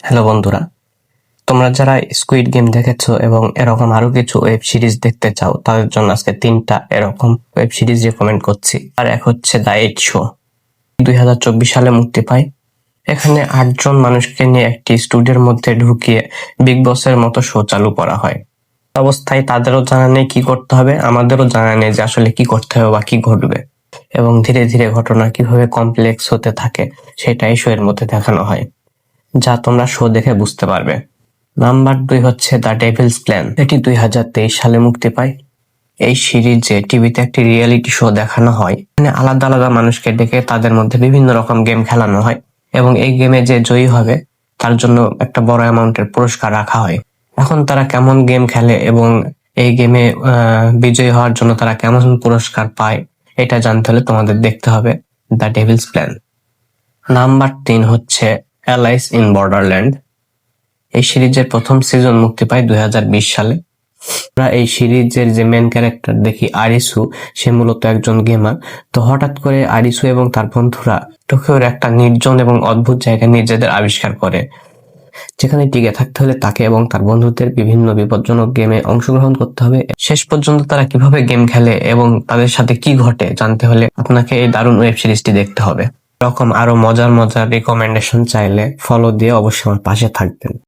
Hello বন্ধুরা, তোমরা যারা স্কুইড গেম দেখেছো এবং এরকম আরো কিছু ওয়েব সিরিজ দেখতে চাও তাদের জন্য আজকে 3টা এরকম ওয়েব সিরিজ রেকমেন্ড করছি। আর এক হচ্ছে দ্য এইট শো, 2024 সালে মুক্তি পায়। এখানে 8জন মানুষকে নিয়ে একটি স্টুডিওর মধ্যে ঢুকিয়ে বিগ বসের মতো শো চালু করা হয়। অবস্থায় তাদেরও জানা নেই কি করতে হবে, আমাদেরও জানা নেই যে আসলে কি করতে হবে বা কি ঘটবে, এবং ধীরে ধীরে ঘটনা কিভাবে কমপ্লেক্স হতে থাকে সেটাই শো এর মধ্যে দেখানো হয়, যা তোমরা শো দেখে বুঝতে পারবে। নাম্বার 2 হচ্ছে দ্য ডেভিলস প্ল্যান। এটি 2023 সালে মুক্তি পায়। এই সিরিজে টিভিতে একটি রিয়েলিটি শো দেখানো হয়। এখানে আলাদা আলাদা মানুষকে ডেকে তাদের মধ্যে বিভিন্ন রকম গেম খেলানো হয় এবং এই গেমে যে জয়ী হবে তার জন্য একটা বড় অ্যামাউন্টের পুরস্কার রাখা হয়। এখন তারা কেমন গেম খেলে এবং এই গেমে বিজয়ী হওয়ার জন্য তারা কেমন পুরস্কার পায় এটা জানতে হলে তোমাদের দেখতে হবে দ্য ডেভিলস প্ল্যান। নাম্বার 3 হচ্ছে অ্যালাইস ইন বর্ডারল্যান্ড। এই সিরিজের প্রথম সিজন মুক্তি পায় 2020 সালে। আমরা এই সিরিজের যে মেন ক্যারেক্টার দেখি আরিসু, সে মূলত একজন গেমার। তো হঠাৎ করে আরিসু এবং তার বন্ধুরা টোকিওর একটা নির্জন এবং অদ্ভুত জায়গায় নিজেদের আবিষ্কার করে, যেখানে টিকে থাকতে হলে তাকে এবং তার বন্ধুদের বিভিন্ন বিপজ্জনক গেমে অংশগ্রহণ করতে হবে। শেষ পর্যন্ত তারা কিভাবে গেম খেলে এবং তাদের সাথে কি ঘটে জানতে হলে আপনাকে এই দারুণ ওয়েব সিরিজটি দেখতে হবে। এরকম আরো মজার মজার রিকমেন্ডেশন চাইলে ফলো দিয়ে অবশ্যই আমার পাশে থাকবেন।